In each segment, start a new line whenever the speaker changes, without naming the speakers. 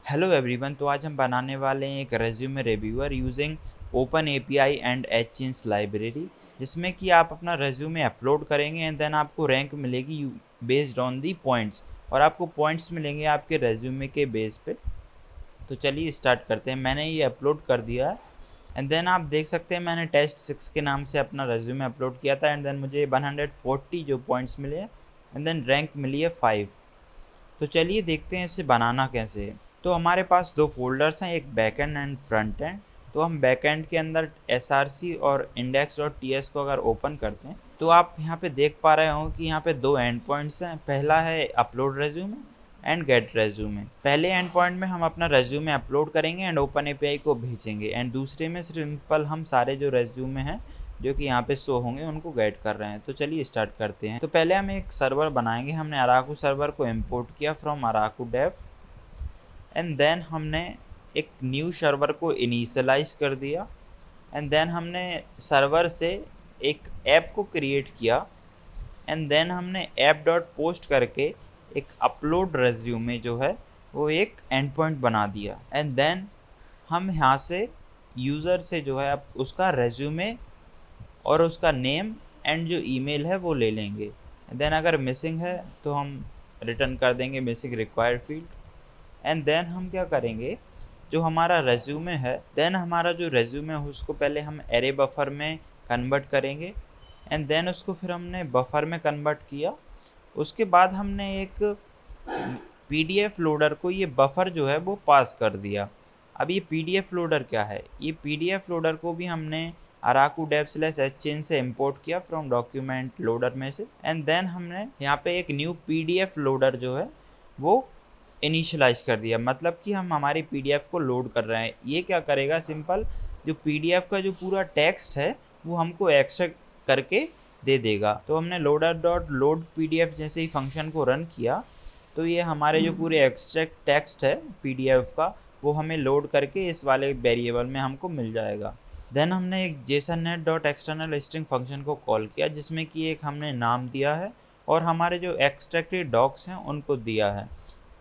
Hello everyone. तो आज हम बनाने वाले हैं एक resume reviewer using open API and एचचेंज लाइब्रेरी, जिसमें कि आप अपना रेज्यूमे अपलोड करेंगे एंड देन आपको रैंक मिलेगी बेस्ड ऑन दी पॉइंट्स, और आपको पॉइंट्स मिलेंगे आपके रेज्यूमे के बेस पे। तो चलिए स्टार्ट करते हैं। मैंने ये अपलोड कर दिया है एंड देन आप देख सकते हैं मैंने टेस्ट 6 के नाम से अपना रेज्यूमे अपलोड किया था एंड देन मुझे 140 जो पॉइंट्स मिले हैं एंड देन रैंक मिली है 5। तो चलिए देखते हैं इसे बनाना कैसे है। तो हमारे पास दो फोल्डर्स हैं, एक बैकएंड एंड फ्रंट एंड। तो हम बैकएंड के अंदर src और index.ts को अगर ओपन करते हैं तो आप यहाँ पे देख पा रहे हो कि यहाँ पे दो एंड पॉइंट्स हैं। पहला है upload resume and get resume. पहले एंड पॉइंट में हम अपना रेज्यूमे अपलोड करेंगे एंड ओपन एपीआई को भेजेंगे एंड दूसरे में सिंपल हम सारे जो रेज्यूमे हैं जो कि यहाँ पे शो होंगे उनको गेट कर रहे हैं। तो चलिए स्टार्ट करते हैं। तो पहले हम एक सर्वर बनाएंगे। हमने अराकू सर्वर को इंपोर्ट किया from Araku dev and then हमने एक न्यू सर्वर को इनिशियलाइज कर दिया एंड देन हमने सर्वर से एक ऐप को क्रिएट किया एंड देन हमने ऐप डॉट पोस्ट करके एक अपलोड रेज्यूमे जो है वो एक एंड पॉइंट बना दिया एंड देन हम यहाँ से यूज़र से जो है उसका रेज्यूमे और उसका नेम एंड जो ईमेल है वो ले लेंगे। देन अगर मिसिंग है तो हम रिटर्न कर देंगे missing required field and then हम क्या करेंगे, जो हमारा रेज्यूमे है देन हमारा जो रेज्यूमे है उसको पहले हम एरे बफर में कन्वर्ट करेंगे एंड देन उसको फिर हमने बफर में कन्वर्ट किया। उसके बाद हमने एक पीडीएफ लोडर को ये बफर जो है वो पास कर दिया। अब ये पीडीएफ लोडर क्या है, ये पीडीएफ लोडर को भी हमने अराकू डेव स्लैश एचचेंज से इंपोर्ट किया फ्रॉम डॉक्यूमेंट लोडर में से एंड देन हमने यहाँ पे एक न्यू पीडीएफ लोडर जो है वो इनिशियलाइज कर दिया। मतलब कि हम हमारी पीडीएफ को लोड कर रहे हैं। ये क्या करेगा, सिंपल जो पीडीएफ का जो पूरा टेक्स्ट है वो हमको एक्सट्रैक्ट करके दे देगा। तो हमने लोडर डॉट लोड पीडीएफ जैसे ही फंक्शन को रन किया तो ये हमारे जो पूरे एक्सट्रैक्ट टेक्स्ट है पीडीएफ का वो हमें लोड करके इस वाले वेरिएबल में हमको मिल जाएगा। देन हमने एक जेसननेट डॉट एक्सटर्नल स्ट्रिंग फंक्शन को कॉल किया जिसमें कि एक हमने नाम दिया है और हमारे जो एक्सट्रैक्टेड डॉक्स हैं उनको दिया है।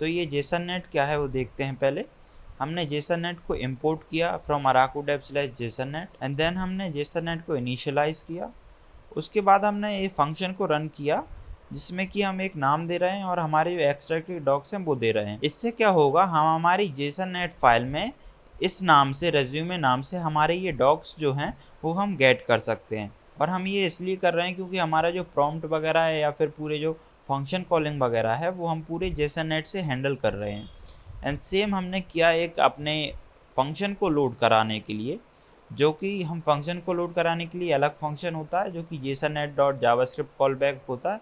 तो ये जेसननेट क्या है वो देखते हैं। पहले हमने जेसननेट को इंपोर्ट किया फ्रॉम अराकू डेव स्लैश जेसननेट एंड देन हमने जेसननेट को इनिशियलाइज किया। उसके बाद हमने ये फंक्शन को रन किया जिसमें कि हम एक नाम दे रहे हैं और हमारे जो एक्सट्रैक्टेड डॉक्स हैं वो दे रहे हैं। इससे क्या होगा, हम हमारी जेसननेट फाइल में इस नाम से रेज्यूमे नाम से हमारे ये डॉक्स जो हैं वो हम गेट कर सकते हैं। और हम ये इसलिए कर रहे हैं क्योंकि हमारा जो प्रॉम्प्ट वगैरह है या फिर पूरे जो फंक्शन कॉलिंग वगैरह है वो हम पूरे जेसननेट से हैंडल कर रहे हैं। एंड सेम हमने किया एक अपने फंक्शन को लोड कराने के लिए, जो कि हम फंक्शन को लोड कराने के लिए अलग फंक्शन होता है जो कि जेसननेट डॉट जावास्क्रिप्ट कॉल बैक होता है,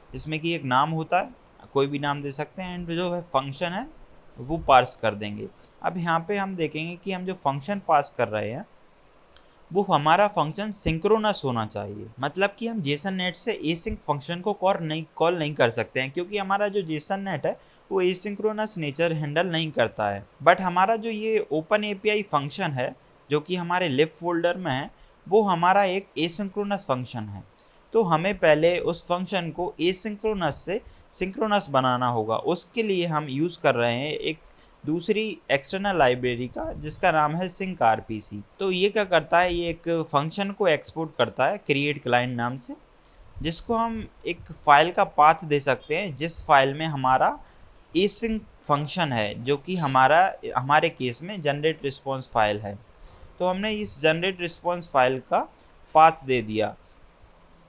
जिसमें कि एक नाम होता है, कोई भी नाम दे सकते हैं एंड जो है फंक्शन है वो पार्स कर देंगे। अब यहाँ पे हम देखेंगे कि हम जो फंक्शन पास कर रहे हैं वो हमारा फंक्शन सिंक्रोनस होना चाहिए। मतलब कि हम जेसननेट से एसिंक फंक्शन को कॉल नहीं कर सकते हैं क्योंकि हमारा जो जेसननेट है वो एसिंक्रोनस नेचर हैंडल नहीं करता है। बट हमारा जो ये ओपन एपीआई फंक्शन है जो कि हमारे लिब फोल्डर में है वो हमारा एक एसिंक्रोनस फंक्शन है। तो हमें पहले उस फंक्शन को एसिंक्रोनस से सिंक्रोनस बनाना होगा। उसके लिए हम यूज़ कर रहे हैं एक दूसरी एक्सटर्नल लाइब्रेरी का जिसका नाम है सिंक आरपीसी। तो ये क्या करता है, ये एक फंक्शन को एक्सपोर्ट करता है क्रिएट क्लाइंट नाम से, जिसको हम एक फाइल का पाथ दे सकते हैं जिस फाइल में हमारा एसिंक फंक्शन है जो कि हमारे केस में जनरेट रिस्पॉन्स फाइल है। तो हमने इस जनरेट रिस्पॉन्स फाइल का पाथ दे दिया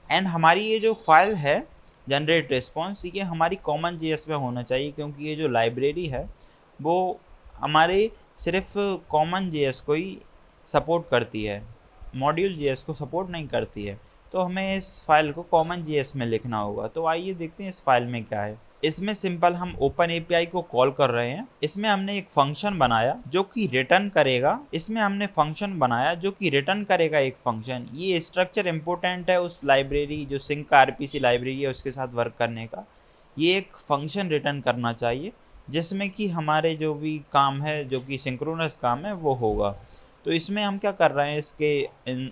एंड हमारी ये जो फाइल है जनरेट रिस्पॉन्स ये हमारी कॉमन जेएस में होना चाहिए क्योंकि ये जो लाइब्रेरी है वो हमारे सिर्फ कॉमन जेएस को ही सपोर्ट करती है, मॉड्यूल जेएस को सपोर्ट नहीं करती है। तो हमें इस फाइल को कॉमन जेएस में लिखना होगा। तो आइए देखते हैं इस फाइल में क्या है। इसमें सिंपल हम ओपन एपीआई को कॉल कर रहे हैं। इसमें हमने एक फंक्शन बनाया जो कि रिटर्न करेगा, एक फंक्शन। ये स्ट्रक्चर इंपॉर्टेंट है उस लाइब्रेरी जो सिंक आरपीसी लाइब्रेरी है उसके साथ वर्क करने का। ये एक फंक्शन रिटर्न करना चाहिए जिसमें कि हमारे जो भी काम है जो कि सिंक्रोनस काम है वो होगा। तो इसमें हम क्या कर रहे हैं, इसके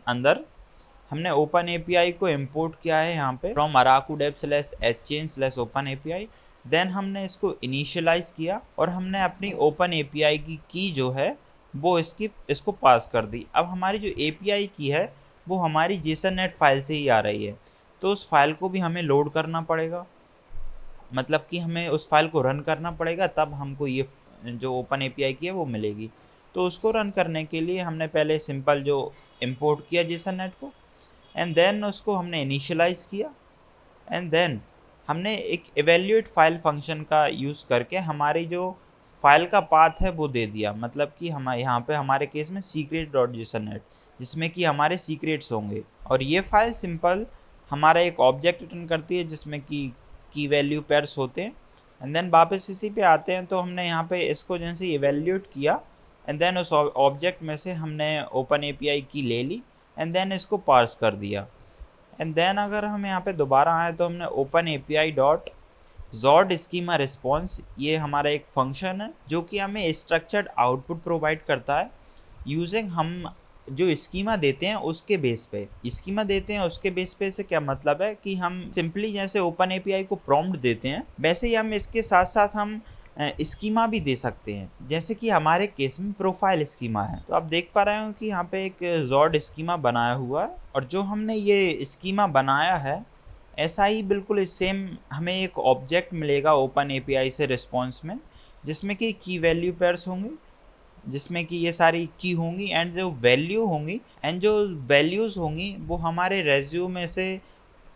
अंदर हमने ओपन एपीआई को इंपोर्ट किया है यहाँ पे फ्रॉम अराकू डेव स्लैश एचचेंज स्लैश ओपन एपीआई। देन हमने इसको इनिशियलाइज़ किया और हमने अपनी ओपन एपीआई की जो है वो इसको पास कर दी। अब हमारी जो एपीआई की है वो हमारी जेसननेट फाइल से ही आ रही है, तो उस फाइल को भी हमें लोड करना पड़ेगा, मतलब कि हमें उस फाइल को रन करना पड़ेगा, तब हमको ये जो ओपन एपीआई की है वो मिलेगी। तो उसको रन करने के लिए हमने पहले सिंपल जो इंपोर्ट किया जेसननेट को, एंड देन उसको हमने इनिशियलाइज़ किया, एंड देन हमने एक इवैल्यूएट फाइल फंक्शन का यूज़ करके हमारी जो फाइल का पाथ है वो दे दिया, मतलब कि हम यहाँ पे हमारे केस में सीक्रेट डॉट जेसननेट, जिसमें कि हमारे सीक्रेट्स होंगे। और ये फाइल सिंपल हमारा एक ऑब्जेक्ट रिटर्न करती है जिसमें कि की वैल्यू पेयर्स होते हैं। एंड देन वापस इसी पे आते हैं, तो हमने यहाँ पे इसको जैसे इवैल्यूएट किया, एंड देन उस ऑब्जेक्ट में से हमने ओपन एपीआई की ले ली, एंड देन इसको पार्स कर दिया। एंड देन अगर हम यहाँ पे दोबारा आए तो हमने open API dot jawed schema response, ये हमारा एक फंक्शन है जो कि हमें स्ट्रक्चर्ड आउटपुट प्रोवाइड करता है यूजिंग हम जो स्कीमा देते हैं उसके बेस पे। स्कीमा देते हैं उसके बेस पे से क्या मतलब है कि हम सिंपली जैसे ओपन एपीआई को प्रॉम्प्ट देते हैं वैसे ही हम इसके साथ साथ हम स्कीमा भी दे सकते हैं, जैसे कि हमारे केस में प्रोफाइल स्कीमा है। तो आप देख पा रहे हो कि यहाँ पे एक जॉड स्कीमा बनाया हुआ है, और जो हमने ये स्कीमा बनाया है ऐसा ही बिल्कुल सेम हमें एक ऑब्जेक्ट मिलेगा ओपन एपीआई से रिस्पॉन्स में, जिसमें कि की वैल्यू पेयर्स होंगे, जिसमें कि ये सारी की होंगी, एंड जो वैल्यू होंगी एंड जो वैल्यूज़ होंगी वो हमारे रेज्यूमे से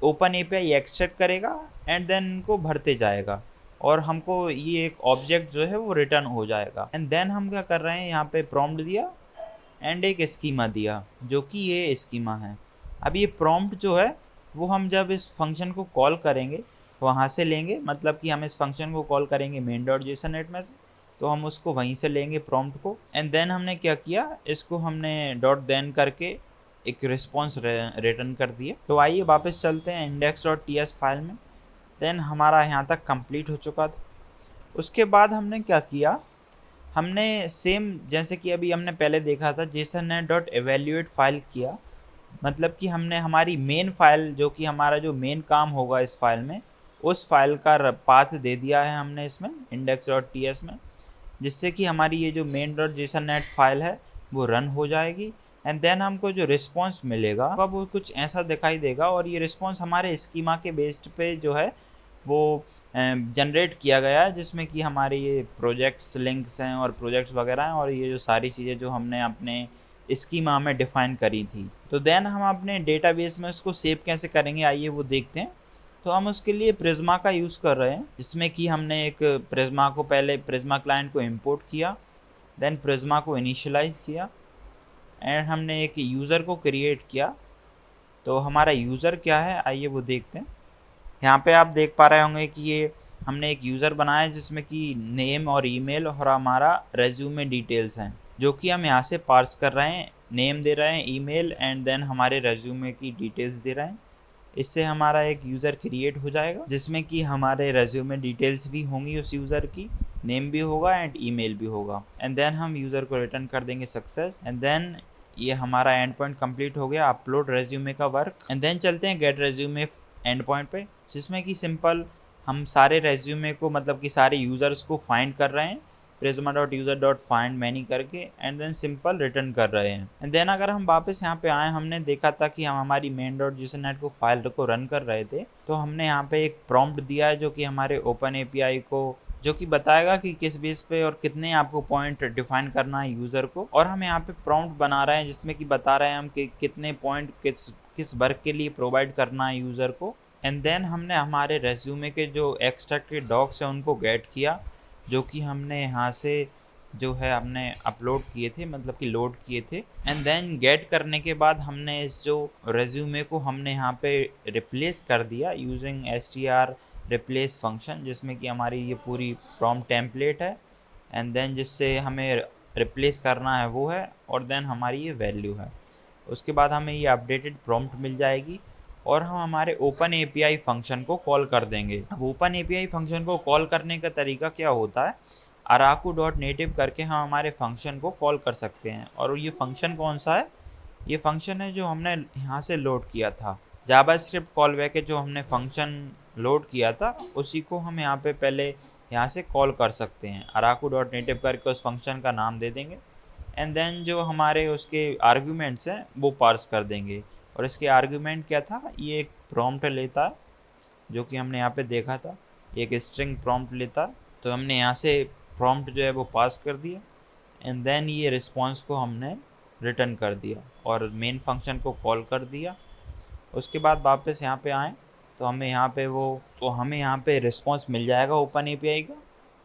ओपन एपीआई एक्सट्रैक्ट करेगा एंड देन इनको भरते जाएगा, और हमको ये एक ऑब्जेक्ट जो है वो रिटर्न हो जाएगा। एंड देन हम क्या कर रहे हैं, यहाँ पे प्रॉम्प्ट दिया एंड एक स्कीमा दिया जो कि ये स्कीमा है। अब ये प्रॉम्प्ट जो है वो हम जब इस फंक्शन को कॉल करेंगे वहाँ से लेंगे, मतलब कि हम इस फंक्शन को कॉल करेंगे मेन डॉट जेसननेट में से, तो हम उसको वहीं से लेंगे प्रॉम्प्ट को। एंड देन हमने क्या किया, इसको हमने डॉट देन करके एक रिस्पॉन्स रिटर्न कर दिए। तो आइए वापस चलते हैं index.ts फाइल में। देन हमारा यहाँ तक कंप्लीट हो चुका था। उसके बाद हमने क्या किया, हमने सेम जैसे कि अभी हमने पहले देखा था जेसननेट डॉट एवेल्यूएट फाइल किया, मतलब कि हमने हमारी मेन फाइल जो कि हमारा जो मेन काम होगा इस फाइल में, उस फाइल का पाथ दे दिया है हमने इसमें index.ts में, जिससे कि हमारी ये जो मेन डॉट जेसननेट फाइल है वो रन हो जाएगी। एंड देन हमको जो रिस्पॉन्स मिलेगा वो कुछ ऐसा दिखाई देगा, और ये रिस्पॉन्स हमारे स्कीमा के बेस्ड पे जो है वो जनरेट किया गया है, जिसमें कि हमारे ये प्रोजेक्ट्स लिंक्स हैं और प्रोजेक्ट्स वगैरह हैं, और ये जो सारी चीज़ें जो हमने अपने स्कीमा में डिफ़ाइन करी थी। तो देन हम अपने डेटाबेस में उसको सेव कैसे करेंगे, आइए वो देखते हैं। तो हम उसके लिए प्रिज्मा का यूज़ कर रहे हैं, जिसमें कि हमने एक प्रिज्मा को पहले प्रिज्मा क्लाइंट को इंपोर्ट किया, देन प्रिज्मा को इनिशियलाइज़ किया, एंड हमने एक यूज़र को क्रिएट किया। तो हमारा यूज़र क्या है आइए वो देखते हैं। यहाँ पे आप देख पा रहे होंगे कि ये हमने एक यूज़र बनाया है जिसमें कि नेम और ईमेल और हमारा रेज्यूमे डिटेल्स हैं, जो कि हम यहाँ से पार्स कर रहे हैं। नेम दे रहे हैं, ईमेल, एंड देन हमारे रेज्यूमे की डिटेल्स दे रहे हैं। इससे हमारा एक यूज़र क्रिएट हो जाएगा जिसमें कि हमारे रेज्यूमे डिटेल्स भी होंगी, उस यूज़र की नेम भी होगा एंड ईमेल भी होगा। एंड देन हम यूज़र को रिटर्न कर देंगे सक्सेस। एंड देन ये हमारा एंड पॉइंट कंप्लीट हो गया अपलोड रेज्यूमे का वर्क। एंड देन चलते हैं गेट रेज्यूमे एंड पॉइंट पे, जिसमें कि सिंपल हम सारे रेज्यूमे को मतलब कि सारे यूज़र्स को फाइंड कर रहे हैं prisma.user.find मैनी करके, एंड देन सिंपल रिटर्न कर रहे हैं। एंड देन अगर हम वापस यहाँ पे आए, हमने देखा था कि हम हमारी main.jsonnet को फाइल को रन कर रहे थे, तो हमने यहाँ पे एक प्रॉम्प्ट दिया है जो कि हमारे ओपन एपीआई को जो कि बताएगा कि किस बेस पे और कितने आपको पॉइंट डिफाइन करना है यूज़र को। और हम यहाँ पे प्रॉम्प्ट बना रहे हैं जिसमें कि बता रहे हैं हम कि कितने पॉइंट किस वर्क के लिए प्रोवाइड करना है यूज़र को। एंड देन हमने हमारे रेज्यूमे के जो एक्सट्रैक्टेड डॉक्स हैं उनको गेट किया, जो कि हमने यहाँ से जो है हमने अपलोड किए थे, मतलब कि लोड किए थे। एंड देन गेट करने के बाद हमने इस जो रेज्यूमे को हमने यहाँ पे रिप्लेस कर दिया यूजिंग str रिप्लेस फंक्शन, जिसमें कि हमारी ये पूरी प्रॉम्प्ट टेम्पलेट है। एंड देन जिससे हमें रिप्लेस करना है वो है, और देन हमारी ये वैल्यू है। उसके बाद हमें ये अपडेटेड प्रॉम्प्ट मिल जाएगी और हम हमारे ओपन एपीआई फंक्शन को कॉल कर देंगे। अब ओपन एपीआई फंक्शन को कॉल करने का तरीका क्या होता है, araku.native करके हम हमारे फंक्शन को कॉल कर सकते हैं। और ये फंक्शन कौन सा है, ये फंक्शन है जो हमने यहाँ से लोड किया था, जावास्क्रिप्ट कॉल बैक है जो हमने फंक्शन लोड किया था उसी को हम यहाँ पे पहले यहाँ से कॉल कर सकते हैं। araku.native करके उस फंक्शन का नाम दे देंगे एंड देन जो हमारे उसके आर्ग्यूमेंट्स हैं वो पार्स कर देंगे। और इसके आर्ग्यूमेंट क्या था, ये एक प्रॉम्प्ट लेता है जो कि हमने यहाँ पे देखा था, एक स्ट्रिंग प्रॉम्प्ट लेता है। तो हमने यहाँ से प्रॉम्प्ट जो है वो पास कर दिया एंड देन ये रिस्पॉन्स को हमने रिटर्न कर दिया और मेन फंक्शन को कॉल कर दिया। उसके बाद वापस यहाँ पे आए तो हमें यहाँ पे रिस्पॉन्स मिल जाएगा ओपन एपीआई का,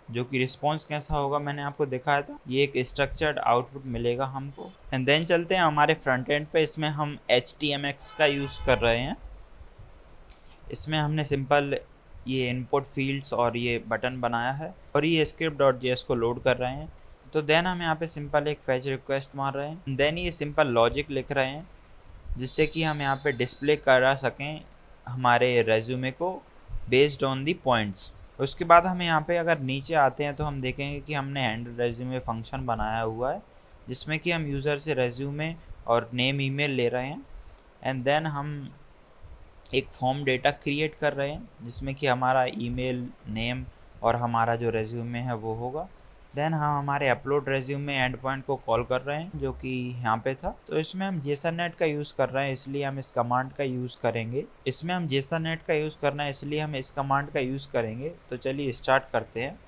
जो कि रिस्पॉन्स कैसा होगा मैंने आपको दिखाया था। ये एक स्ट्रक्चर्ड आउटपुट मिलेगा हमको। एंड देन चलते हैं हमारे फ्रंट एंड पे। इसमें हम HTMX का यूज़ कर रहे हैं। इसमें हमने सिंपल ये इनपुट फील्ड्स और ये बटन बनाया है और ये script.js को लोड कर रहे हैं। तो देन हम यहाँ पे सिंपल एक फैच रिक्वेस्ट मार रहे हैं, देन ये सिंपल लॉजिक लिख रहे हैं जिससे कि हम यहाँ पे डिस्प्ले करा सकें हमारे रेज्यूमे को बेस्ड ऑन दी पॉइंट्स। उसके बाद हमें यहाँ पे अगर नीचे आते हैं तो हम देखेंगे कि हमने हैंडल रेज्यूमे फंक्शन बनाया हुआ है जिसमें कि हम यूज़र से रेज्यूमे और नेम ईमेल ले रहे हैं एंड देन हम एक फॉर्म डेटा क्रिएट कर रहे हैं जिसमें कि हमारा ईमेल, नेम और हमारा जो रेज्यूमे है वो होगा। देन हम हमारे अपलोड रेज्यूमे एंड पॉइंट को कॉल कर रहे हैं जो कि यहाँ पे था। तो इसमें हम जेसननेट का यूज़ कर रहे हैं इसलिए हम इस कमांड का यूज़ करेंगे। तो चलिए स्टार्ट करते हैं।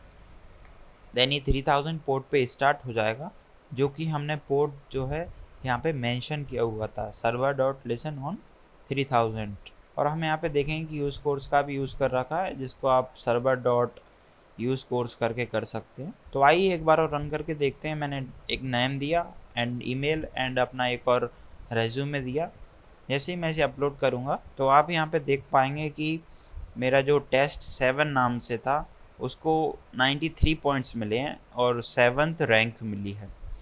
देन ये 3000 पोर्ट पे स्टार्ट हो जाएगा, जो कि हमने पोर्ट जो है यहाँ पे मेंशन किया हुआ था, server.listen on 3000। और हम यहाँ पे देखेंगे कि यूज़ कोर्स का भी यूज़ कर रखा है जिसको आप server.use कोर्स करके कर सकते हैं। तो आइए एक बार और रन करके देखते हैं। मैंने एक नेम दिया एंड ईमेल एंड अपना एक और रेज्यूमे दिया। जैसे ही मैं इसे अपलोड करूँगा तो आप यहाँ पे देख पाएंगे कि मेरा जो टेस्ट 7 नाम से था उसको 93 पॉइंट्स मिले हैं और 7th रैंक मिली है।